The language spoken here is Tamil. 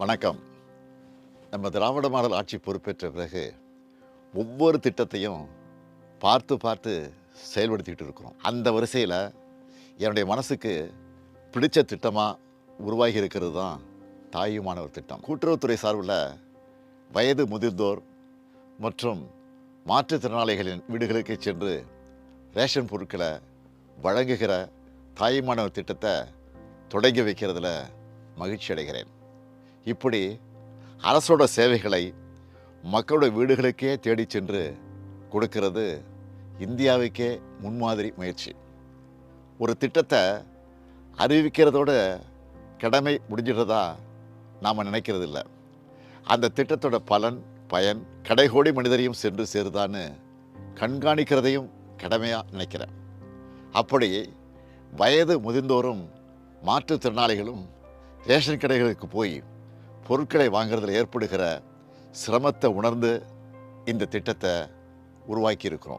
வணக்கம். நம்ம திராவிட மாடல் ஆட்சி பொறுப்பேற்ற பிறகு ஒவ்வொரு திட்டத்தையும் பார்த்து பார்த்து செயல்படுத்திக்கிட்டு இருக்கிறோம். அந்த வரிசையில் என்னுடைய மனசுக்கு பிடிச்ச திட்டமாக உருவாகி இருக்கிறது தான் தாயுமானவர் திட்டம். கூட்டுறவுத்துறை சார்பில் வயது முதிர்ந்தோர் மற்றும் மாற்றுத்திறனாளிகளின் வீடுகளுக்கு சென்று ரேஷன் பொருட்களை வழங்குகிற தாயுமானவர் திட்டத்தை தொடங்கி வைக்கிறதுல மகிழ்ச்சி அடைகிறேன். இப்படி அரசோட சேவைகளை மக்களோட வீடுகளுக்கே தேடி சென்று கொடுக்கிறது இந்தியாவுக்கே முன்மாதிரி முயற்சி. ஒரு திட்டத்தை அறிவிக்கிறதோட கடமை முடிஞ்சிடுறதா நாம் நினைக்கிறது இல்லை. அந்த திட்டத்தோட பயன் கடைகோடி மனிதரையும் சென்று சேருதான்னு கண்காணிக்கிறதையும் கடமையாக நினைக்கிறேன். அப்படி வயது முதிர்ந்தோரும் மாற்றுத்திறனாளிகளும் ரேஷன் கடைகளுக்கு போய் பொருட்களை வாங்குறதுல ஏற்படுகிற சிரமத்தை உணர்ந்து இந்த திட்டத்தை உருவாக்கி இருக்கிறோம்.